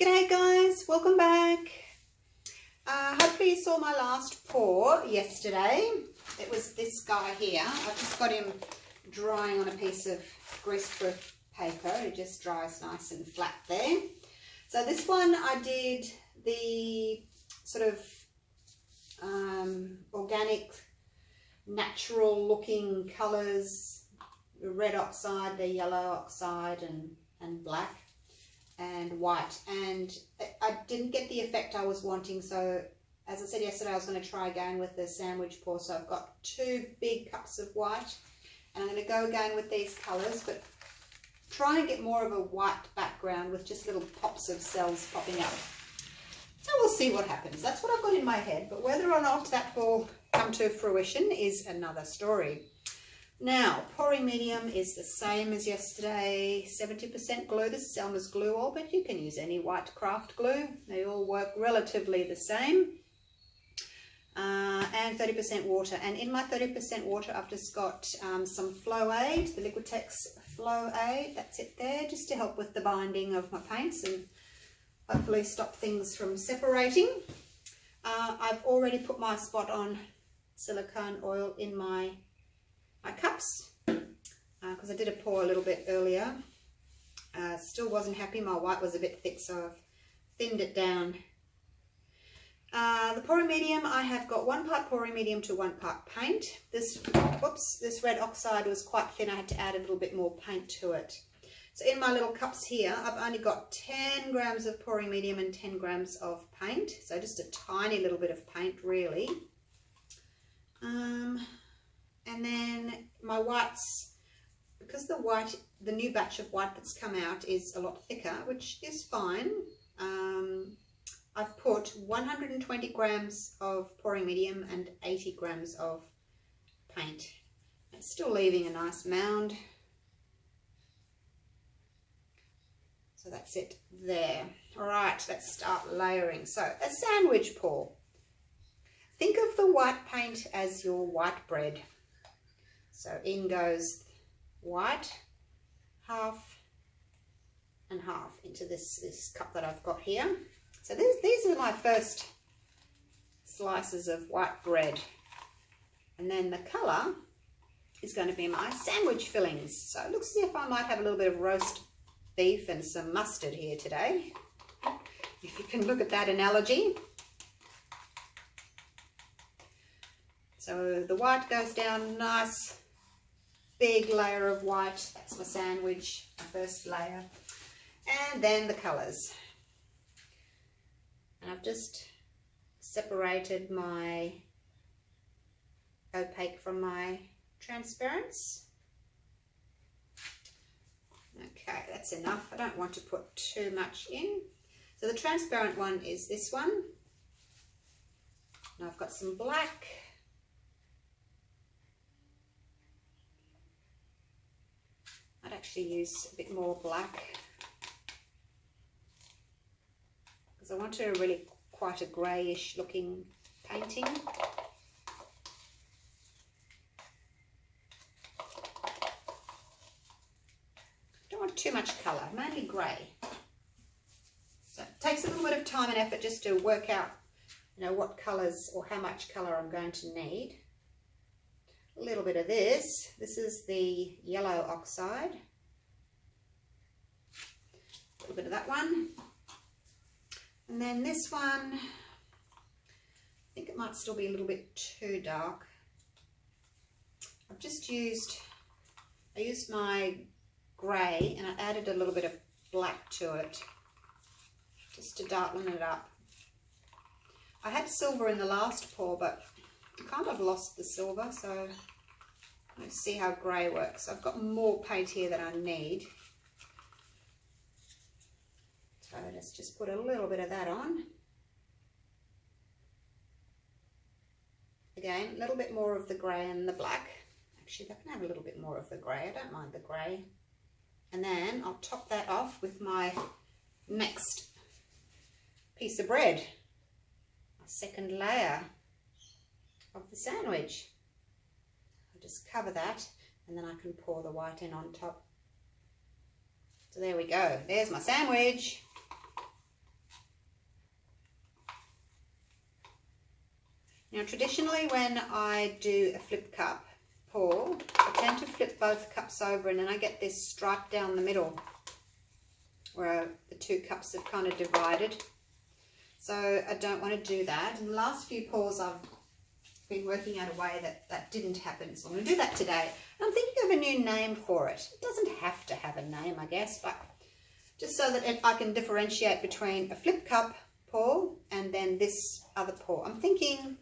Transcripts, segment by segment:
G'day guys, welcome back. Hopefully you saw my last pour yesterday. It was this guy here. I've just got him drying on a piece of greaseproof paper. It just dries nice and flat there. So this one I did the sort of organic, natural looking colours, the red oxide, the yellow oxide and black and white, and I didn't get the effect I was wanting. So as I said yesterday, I was going to try again with the sandwich pour. So I've got 2 big cups of white, and I'm going to go again with these colours, but try and get more of a white background with just little pops of cells popping up. So we'll see what happens. That's what I've got in my head, but whether or not that will come to fruition is another story. Now, pouring medium is the same as yesterday, 70% glue. This is Elmer's glue all, but you can use any white craft glue. They all work relatively the same. And 30% water. And in my 30% water, I've just got some Flow Aid, the Liquitex Flow Aid. That's it there, just to help with the binding of my paints and hopefully stop things from separating. I've already put my spot on silicone oil in my cups because I did a pour a little bit earlier. Still wasn't happy. My white was a bit thick, so I've thinned it down. The pouring medium, I have got 1 part pouring medium to 1 part paint. This red oxide was quite thin. I had to add a little bit more paint to it. So in my little cups here, I've only got 10 grams of pouring medium and 10 grams of paint. So just a tiny little bit of paint, really. And then my whites, because the new batch of white that's come out is a lot thicker, which is fine. I've put 120 grams of pouring medium and 80 grams of paint. It's still leaving a nice mound. So that's it there. All right, let's start layering. So a sandwich pour. Think of the white paint as your white bread. So in goes white, half and half into this cup that I've got here. So these are my first slices of white bread. And then the colour is going to be my sandwich fillings. So it looks as if I might have a little bit of roast beef and some mustard here today, if you can look at that analogy. So the white goes down, nice big layer of white. That's my sandwich, my first layer. And then the colours. And I've just separated my opaque from my transparents. Okay, that's enough. I don't want to put too much in. So the transparent one is this one. Now I've got some black. I'd actually use a bit more black because I want a really quite a greyish looking painting. Don't want too much colour, mainly grey. So it takes a little bit of time and effort just to work out, you know, what colours or how much colour I'm going to need. A little bit of this. This is the yellow oxide. A little bit of that one. And then this one, I think it might still be a little bit too dark. I've just used, I used my grey and I added a little bit of black to it just to darken it up. I had silver in the last pour, but I kind of lost the silver, so let's see how grey works. I've got more paint here than I need. So let's just put a little bit of that on. Again, a little bit more of the grey and the black. Actually, I can have a little bit more of the grey. I don't mind the grey. And then I'll top that off with my next piece of bread. My second layer of the sandwich. I'll just cover that and then I can pour the white in on top. So there we go. There's my sandwich. Now traditionally when I do a flip cup pour, I tend to flip both cups over and then I get this stripe down the middle where the two cups have kind of divided. So I don't want to do that. In the last few pours I've been working out a way that didn't happen. So I'm going to do that today. And I'm thinking of a new name for it. It doesn't have to have a name, I guess, but just so that I can differentiate between a flip cup pour and then this other pour. I'm thinking,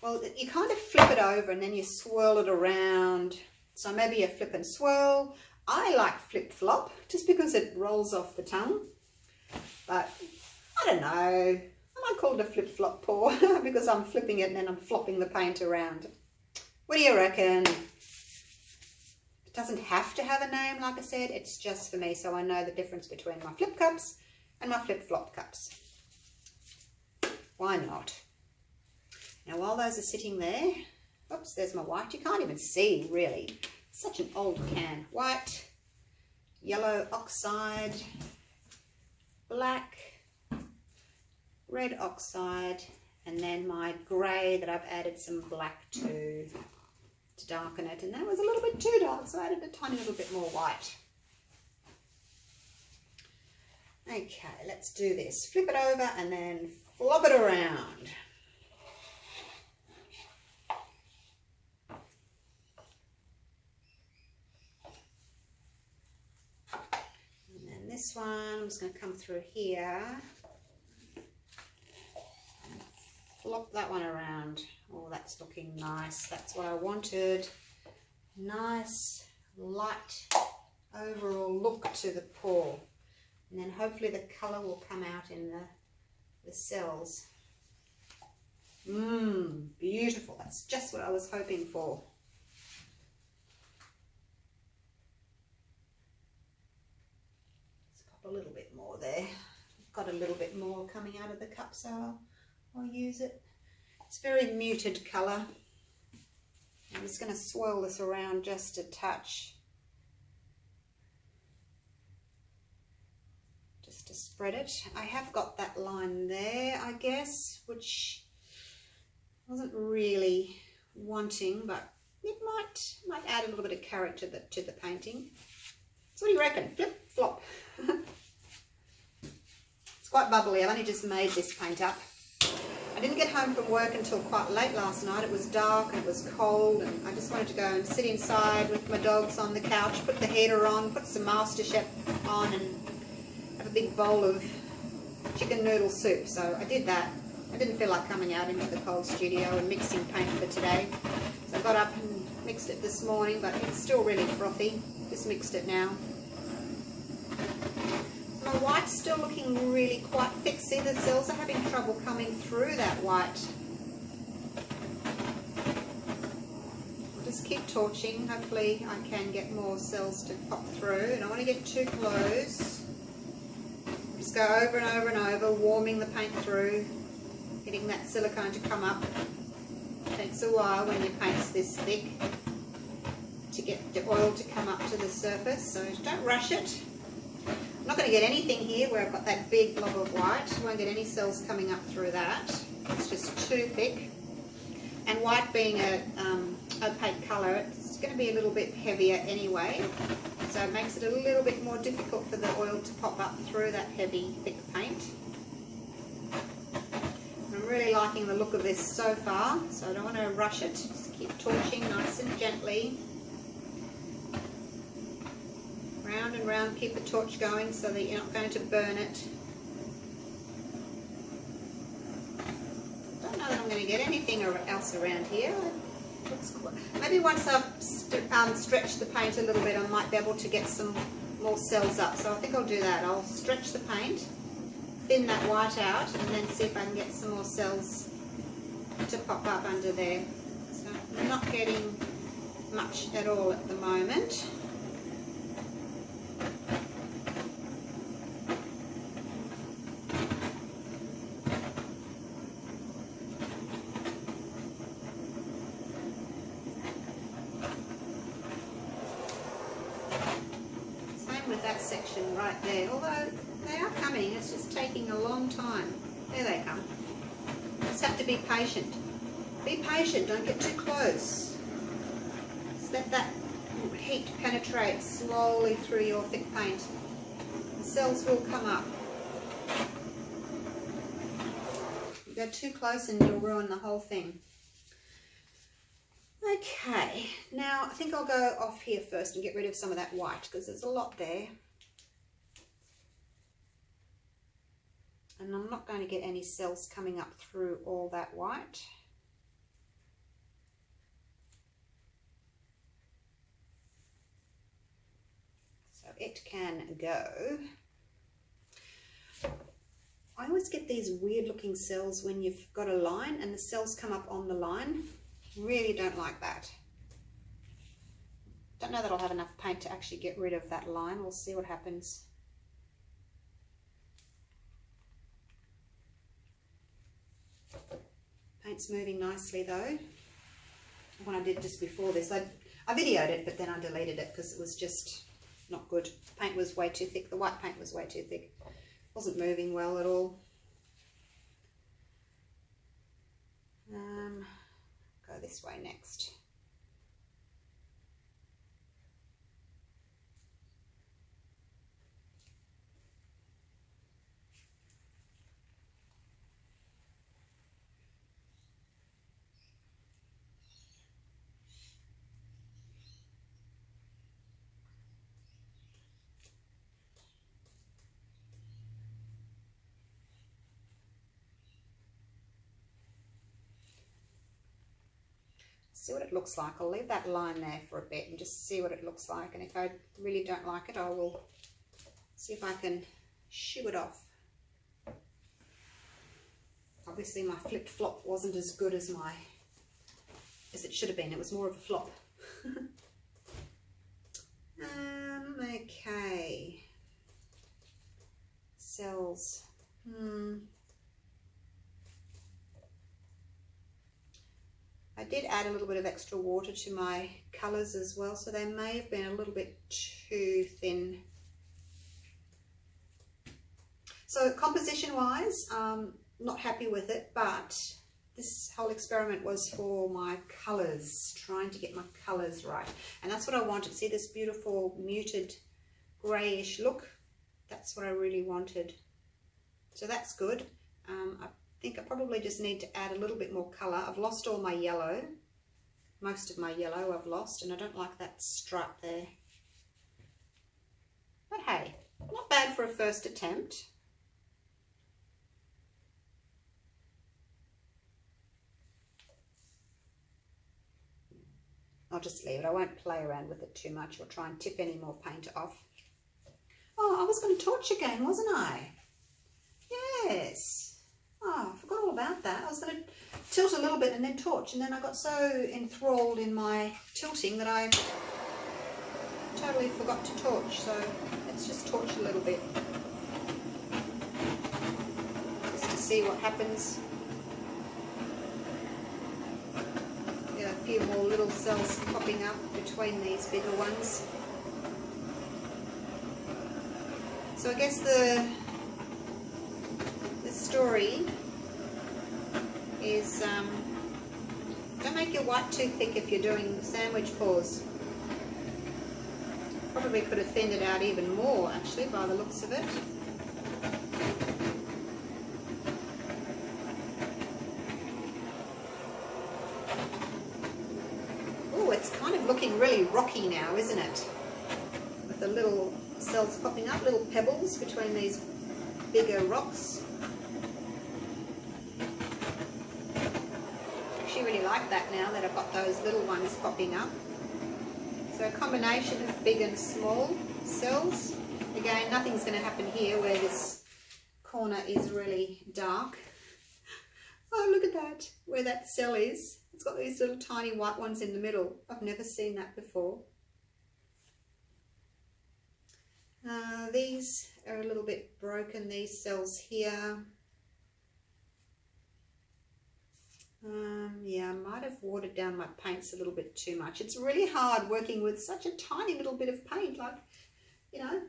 well, you kind of flip it over and then you swirl it around. So maybe a flip and swirl. I like flip flop just because it rolls off the tongue. But I don't know. I might call it a flip flop pour because I'm flipping it and then I'm flopping the paint around. What do you reckon? It doesn't have to have a name, like I said. It's just for me so I know the difference between my flip cups and my flip flop cups. Why not? Now while those are sitting there, oops, there's my white. You can't even see really. Such an old can. White, yellow oxide, black, red oxide, and then my grey that I've added some black to darken it. And that was a little bit too dark, so I added a tiny little bit more white. Okay, let's do this. Flip it over and then flop it around. This one, I'm just going to come through here and flop that one around. Oh, that's looking nice. That's what I wanted. Nice, light overall look to the pour. And then hopefully the colour will come out in the cells. Beautiful. That's just what I was hoping for. A little bit more there. I've got a little bit more coming out of the cup, so I'll use it. It's very muted colour. I'm just going to swirl this around just a touch, just to spread it. I have got that line there, I guess, which I wasn't really wanting, but it might add a little bit of character to the painting. So what do you reckon? Flip flop. It's quite bubbly. I've only just made this paint up. I didn't get home from work until quite late last night. It was dark and it was cold, and I just wanted to go and sit inside with my dogs on the couch, put the heater on, put some MasterChef on, and have a big bowl of chicken noodle soup. So I did that. I didn't feel like coming out into the cold studio and mixing paint for today. So I got up and mixed it this morning, but it's still really frothy. Just mixed it now. My white's still looking really quite thick. See, the cells are having trouble coming through that white. I'll just keep torching. Hopefully I can get more cells to pop through. And I don't want to get too close. Just go over and over and over, warming the paint through, getting that silicone to come up. It takes a while when your paint's this thick to get the oil to come up to the surface, so don't rush it. I'm not going to get anything here where I've got that big blob of white. I won't get any cells coming up through that. It's just too thick. And white being a opaque colour, it's going to be a little bit heavier anyway, so it makes it a little bit more difficult for the oil to pop up through that heavy, thick paint. I'm really liking the look of this so far, so I don't want to rush it. Just keep torching nice and gently. Round and round, keep the torch going so that you're not going to burn it. I don't know that I'm going to get anything else around here. Maybe once I've stretched the paint a little bit, I might be able to get some more cells up. So I think I'll do that. I'll stretch the paint, thin that white out, and then see if I can get some more cells to pop up under there. So I'm not getting much at all at the moment. With that section right there, although they are coming, it's just taking a long time. There they come. Just have to be patient. Be patient, don't get too close. Just let that heat penetrate slowly through your thick paint. The cells will come up. You go too close and you'll ruin the whole thing. Okay, now I think I'll go off here first and get rid of some of that white because there's a lot there. And I'm not going to get any cells coming up through all that white. So it can go. I always get these weird looking cells when you've got a line and the cells come up on the line. Really don't like that. Don't know that I'll have enough paint to actually get rid of that line. We'll see what happens. Paint's moving nicely though. When I did just before this, I videoed it, but then I deleted it because it was just not good. The paint was way too thick. The white paint was way too thick. Wasn't moving well at all. Go this way next. See what it looks like. I'll leave that line there for a bit and just see what it looks like, and if I really don't like it I will see if I can shoo it off. Obviously my flipped flop wasn't as good as it should have been. It was more of a flop. Okay, cells. I did add a little bit of extra water to my colours as well, so they may have been a little bit too thin. So composition wise, not happy with it, but this whole experiment was for my colours, trying to get my colours right. And that's what I wanted. See this beautiful muted greyish look? That's what I really wanted. So that's good. I think I probably just need to add a little bit more colour. I've lost all my yellow. Most of my yellow I've lost, and I don't like that stripe there. But hey, not bad for a first attempt. I'll just leave it. I won't play around with it too much or try and tip any more paint off. Oh, I was going to torch again, wasn't I? Yes. Oh, I forgot all about that. I was going to tilt a little bit and then torch, and then I got so enthralled in my tilting that I totally forgot to torch. So let's just torch a little bit just to see what happens. Get a few more little cells popping up between these bigger ones. So I guess the story is don't make your white too thick if you're doing sandwich pours. Probably could have thinned it out even more actually by the looks of it. Oh, it's kind of looking really rocky now, isn't it? With the little cells popping up, little pebbles between these bigger rocks. Really like that now that I've got those little ones popping up. So a combination of big and small cells. Again, nothing's going to happen here where this corner is really dark. Oh, look at that, where that cell is. It's got these little tiny white ones in the middle. I've never seen that before. These are a little bit broken, these cells here. Yeah, I might have watered down my paints a little bit too much. It's really hard working with such a tiny little bit of paint, like, you know,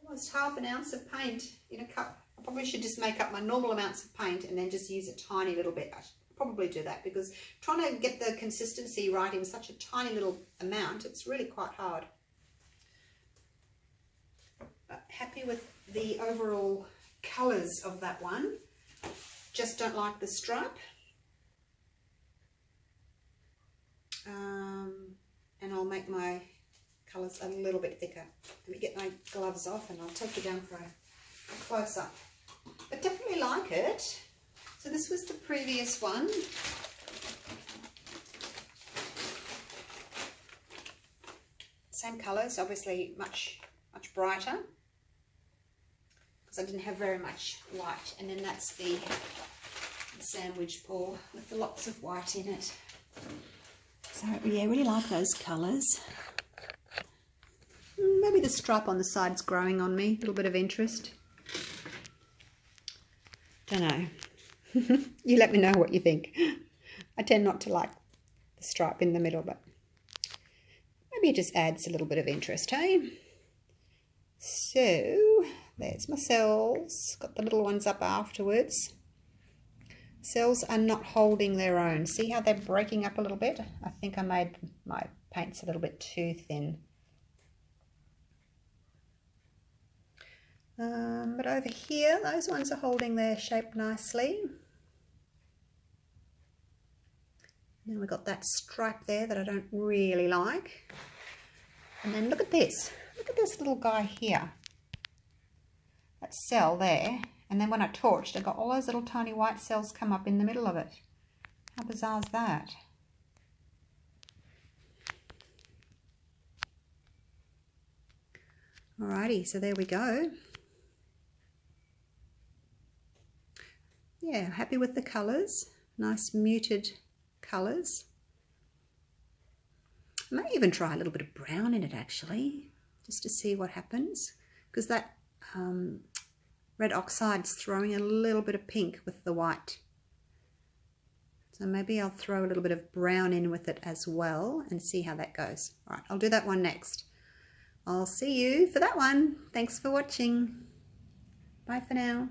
almost half an ounce of paint in a cup. I probably should just make up my normal amounts of paint and then just use a tiny little bit. I probably do that, because trying to get the consistency right in such a tiny little amount, it's really quite hard. But happy with the overall colours of that one. Just don't like the stripe. And I'll make my colours a little bit thicker. Let me get my gloves off and I'll take you down for a close-up. But definitely like it. So this was the previous one. Same colours, obviously much brighter, because I didn't have very much white. And then that's the sandwich pour with the lots of white in it. So yeah, really like those colours. Maybe the stripe on the side's growing on me, a little bit of interest. Don't know. You let me know what you think. I tend not to like the stripe in the middle, but maybe it just adds a little bit of interest, hey? So there's my cells. Got the little ones up afterwards. Cells are not holding their own. See how they're breaking up a little bit? I think I made my paints a little bit too thin. But over here, those ones are holding their shape nicely. Then we've got that stripe there that I don't really like. And then look at this. Look at this little guy here. That cell there. And then when I torched, I got all those little tiny white cells come up in the middle of it. How bizarre is that? Alrighty, so there we go. Yeah, happy with the colours. Nice muted colours. I may even try a little bit of brown in it actually, just to see what happens, because that red oxide's throwing a little bit of pink with the white. So maybe I'll throw a little bit of brown in with it as well and see how that goes. All right, I'll do that one next. I'll see you for that one. Thanks for watching. Bye for now.